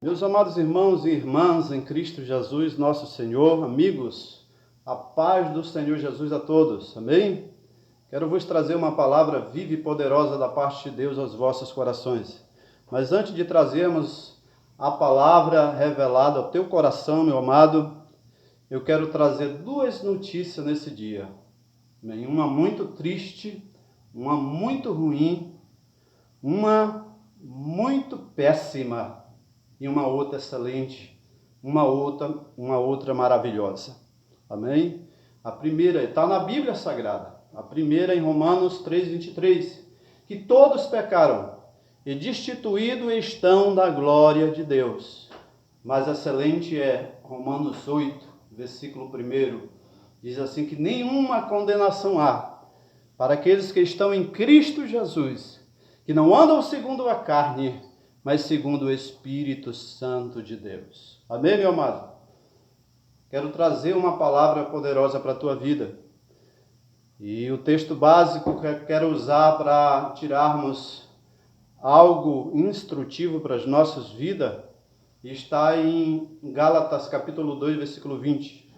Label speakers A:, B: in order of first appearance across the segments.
A: Meus amados irmãos e irmãs em Cristo Jesus, nosso Senhor, amigos, a paz do Senhor Jesus a todos, amém? Quero vos trazer uma palavra viva e poderosa da parte de Deus aos vossos corações. Mas antes de trazermos a palavra revelada ao teu coração, meu amado, eu quero trazer duas notícias nesse dia. Uma muito triste, uma muito ruim, uma muito péssima e uma outra excelente, uma outra maravilhosa. Amém? A primeira está na Bíblia Sagrada. A primeira em Romanos 3:23, que todos pecaram e destituídos estão da glória de Deus. Mas excelente é Romanos 8, versículo 1, diz assim que nenhuma condenação há para aqueles que estão em Cristo Jesus, que não andam segundo a carne, mas segundo o Espírito Santo de Deus. Amém, meu amado? Quero trazer uma palavra poderosa para a tua vida. E o texto básico que eu quero usar para tirarmos algo instrutivo para as nossas vidas está em Gálatas capítulo 2, versículo 20.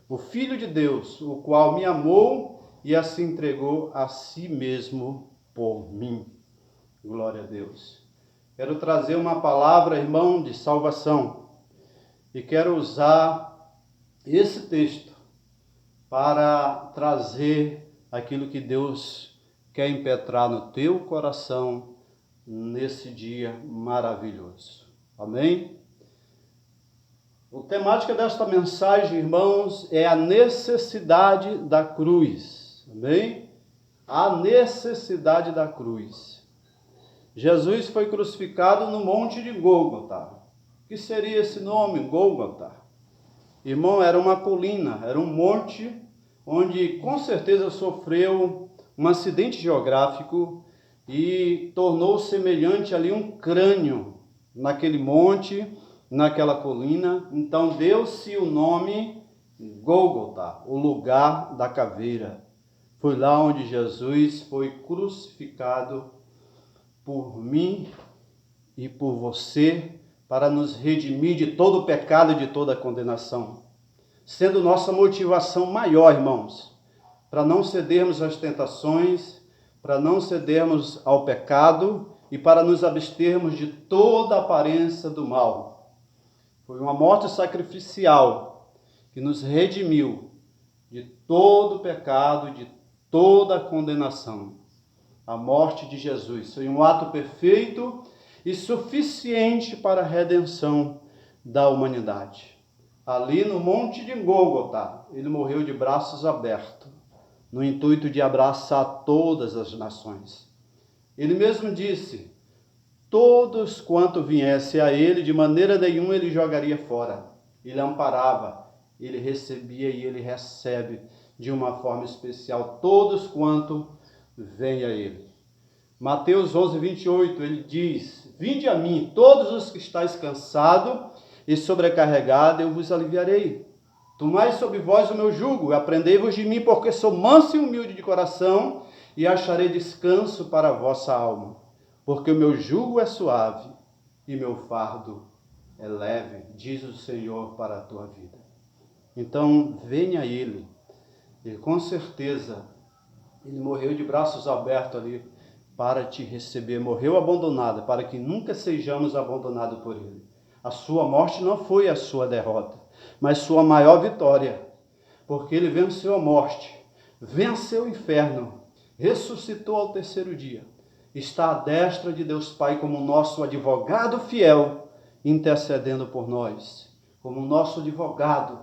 A: O Filho de Deus, o qual me amou e assim entregou a si mesmo por mim. Glória a Deus. Quero trazer uma palavra, irmão, de salvação. E quero usar esse texto para trazer aquilo que Deus quer impetrar no teu coração nesse dia maravilhoso. Amém? A temática desta mensagem, irmãos, é a necessidade da cruz. Amém? A necessidade da cruz. Jesus foi crucificado no Monte de Gólgota. O que seria esse nome, Gólgota? Irmão, era uma colina, era um monte onde com certeza sofreu um acidente geográfico e tornou semelhante ali um crânio naquele monte, naquela colina. Então deu-se o nome Gólgota, o lugar da caveira. Foi lá onde Jesus foi crucificado por mim e por você, para nos redimir de todo o pecado e de toda a condenação. Sendo nossa motivação maior, irmãos, para não cedermos às tentações, para não cedermos ao pecado e para nos abstermos de toda a aparência do mal. Foi uma morte sacrificial que nos redimiu de todo o pecado e de toda a condenação. A morte de Jesus foi um ato perfeito e suficiente para a redenção da humanidade. Ali no Monte de Gólgota, ele morreu de braços abertos, no intuito de abraçar todas as nações. Ele mesmo disse: todos quanto viesse a ele, de maneira nenhuma ele jogaria fora. Ele amparava, ele recebia e ele recebe de uma forma especial todos quanto vem a ele. Mateus 11, 28, ele diz: vinde a mim, todos os que estáis cansados e sobrecarregados, eu vos aliviarei. Tomai sobre vós o meu jugo, aprendei-vos de mim, porque sou manso e humilde de coração, e acharei descanso para a vossa alma. Porque o meu jugo é suave e meu fardo é leve, diz o Senhor para a tua vida. Então, venha a ele. E com certeza, ele morreu de braços abertos ali para te receber. Morreu abandonado, para que nunca sejamos abandonados por ele. A sua morte não foi a sua derrota, mas sua maior vitória. Porque ele venceu a morte, venceu o inferno, ressuscitou ao terceiro dia. Está à destra de Deus Pai como nosso advogado fiel, intercedendo por nós. Como nosso advogado,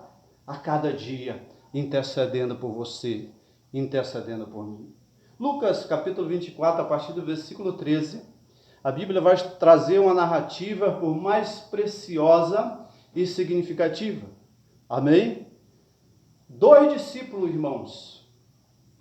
A: a cada dia, intercedendo por você, intercedendo por mim. Lucas capítulo 24, a partir do versículo 13, a Bíblia vai trazer uma narrativa por mais preciosa e significativa. Amém? 2 discípulos, irmãos,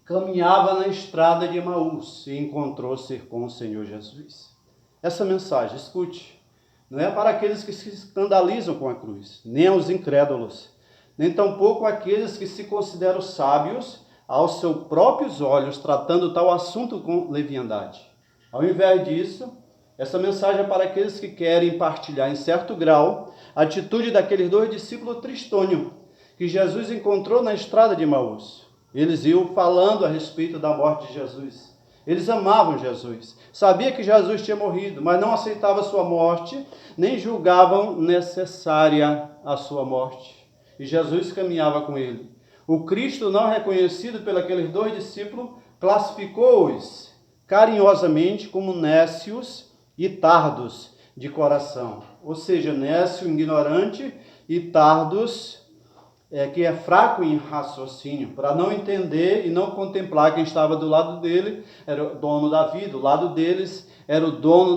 A: caminhavam na estrada de Emaús e encontrou-se com o Senhor Jesus. Essa mensagem, escute, não é para aqueles que se escandalizam com a cruz, nem aos incrédulos, nem tampouco aqueles que se consideram sábios aos seus próprios olhos, tratando tal assunto com leviandade. Ao invés disso, Essa mensagem é para aqueles que querem partilhar em certo grau a atitude daqueles 2 discípulos tristonhos que Jesus encontrou na estrada de Emaús. Eles iam falando a respeito da morte de Jesus. Eles amavam Jesus, sabia que Jesus tinha morrido, mas não aceitavam a sua morte, nem julgavam necessária a sua morte. E Jesus caminhava com ele. O Cristo, não reconhecido pelos 2 discípulos, classificou-os carinhosamente como nécios e tardos de coração. Ou seja, nécio, ignorante, e tardos, que é fraco em raciocínio, para não entender e não contemplar quem estava do lado dele, era o dono da vida, do lado deles era o dono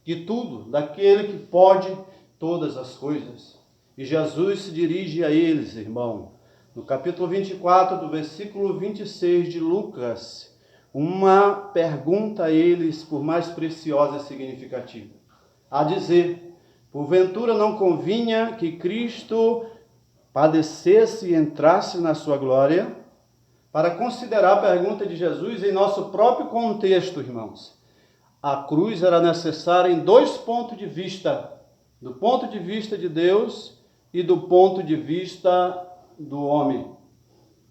A: de tudo, daquele que pode todas as coisas. E Jesus se dirige a eles, irmão, no capítulo 24, do versículo 26 de Lucas, uma pergunta a eles, por mais preciosa e significativa. A dizer, porventura não convinha que Cristo padecesse e entrasse na sua glória? Para considerar a pergunta de Jesus em nosso próprio contexto, irmãos, a cruz era necessária em 2 pontos de vista, do ponto de vista de Deus e do ponto de vista do homem.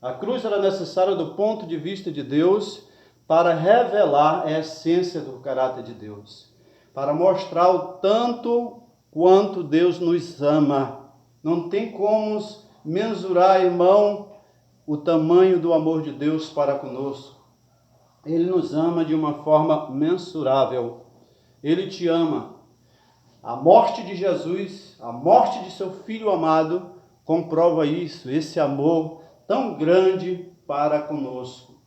A: A cruz era necessária do ponto de vista de Deus para revelar a essência do caráter de Deus, para mostrar o tanto quanto Deus nos ama. Não tem como mensurar, irmão, o tamanho do amor de Deus para conosco. Ele nos ama de uma forma mensurável. Ele te ama. A morte de Jesus, a morte de seu Filho amado, comprova isso, esse amor tão grande para conosco.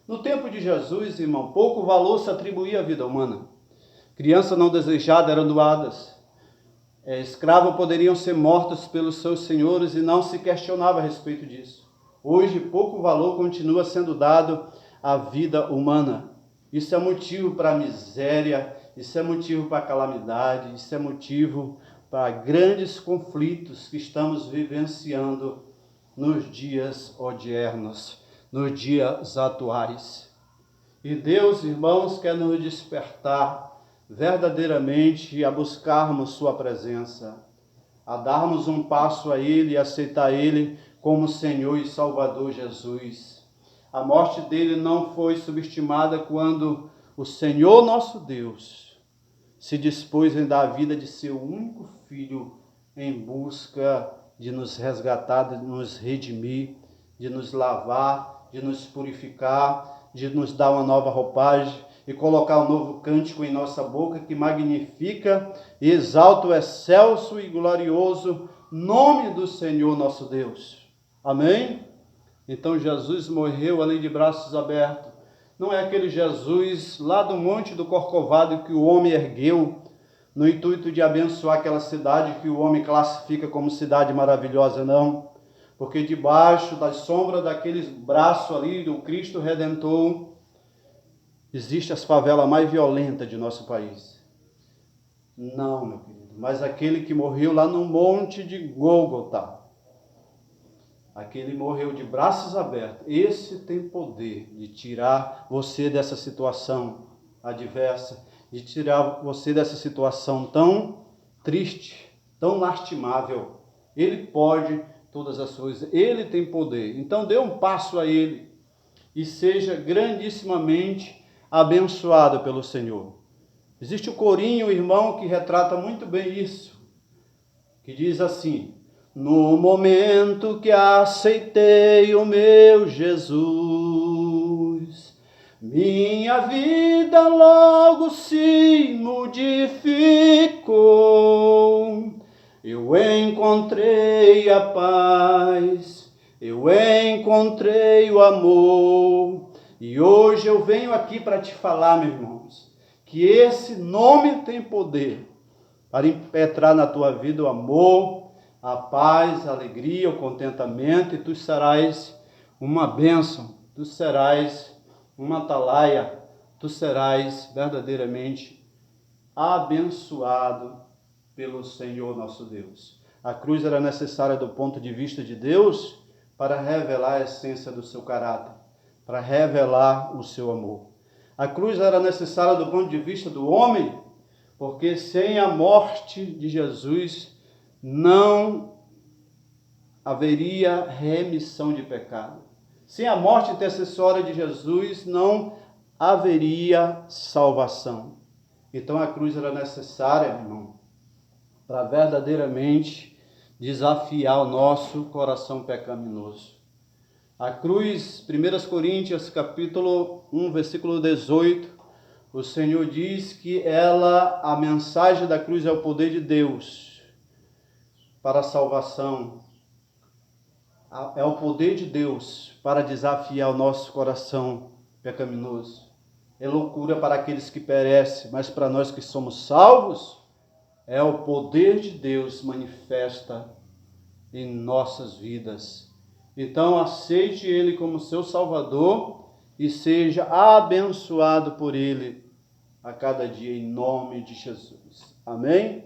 A: No tempo de Jesus, irmão, pouco valor se atribuía à vida humana. Crianças não desejadas eram doadas. Escravos poderiam ser mortos pelos seus senhores e não se questionava a respeito disso. Hoje, pouco valor continua sendo dado à vida humana. Isso é motivo para miséria, isso é motivo para calamidade, isso é motivo para grandes conflitos que estamos vivenciando nos dias odiernos, nos dias atuais. E Deus, irmãos, quer nos despertar verdadeiramente a buscarmos sua presença, a darmos um passo a Ele e aceitar Ele como Senhor e Salvador Jesus. A morte dele não foi subestimada quando o Senhor nosso Deus se dispôs em dar a vida de seu único Filho em busca de nos resgatar, de nos redimir, de nos lavar, de nos purificar, de nos dar uma nova roupagem e colocar um novo cântico em nossa boca que magnifica e exalta o excelso e glorioso nome do Senhor nosso Deus. Amém? Então Jesus morreu ali de braços abertos. Não é aquele Jesus lá do Monte do Corcovado que o homem ergueu no intuito de abençoar aquela cidade que o homem classifica como cidade maravilhosa, não. Porque debaixo da sombra daqueles braços ali do Cristo Redentor, existe as favelas mais violentas de nosso país. Não, meu querido, mas aquele que morreu lá no Monte de Gólgota, aquele morreu de braços abertos, esse tem poder de tirar você dessa situação adversa, de tirar você dessa situação tão triste, tão lastimável. Ele pode todas as coisas, ele tem poder. Então dê um passo a ele e seja grandissimamente abençoado pelo Senhor. Existe o corinho, irmão, que retrata muito bem isso, que diz assim: no momento que aceitei o meu Jesus, minha vida logo se modificou. Eu encontrei a paz, eu encontrei o amor. E hoje eu venho aqui para te falar, meus irmãos, que esse nome tem poder para impetrar na tua vida o amor, a paz, a alegria, o contentamento, e tu serás uma bênção, tu serás uma atalaia, tu serás verdadeiramente abençoado pelo Senhor nosso Deus. A cruz era necessária do ponto de vista de Deus para revelar a essência do seu caráter, para revelar o seu amor. A cruz era necessária do ponto de vista do homem, porque sem a morte de Jesus não haveria remissão de pecado. Sem a morte intercessória de Jesus não haveria salvação. Então a cruz era necessária, irmão, para verdadeiramente desafiar o nosso coração pecaminoso. A cruz, 1 Coríntios capítulo 1, versículo 18, o Senhor diz que a mensagem da cruz é o poder de Deus para a salvação. É o poder de Deus para desafiar o nosso coração pecaminoso. É loucura para aqueles que perecem, mas para nós que somos salvos, é o poder de Deus manifesta em nossas vidas. Então aceite Ele como seu Salvador e seja abençoado por Ele a cada dia em nome de Jesus. Amém?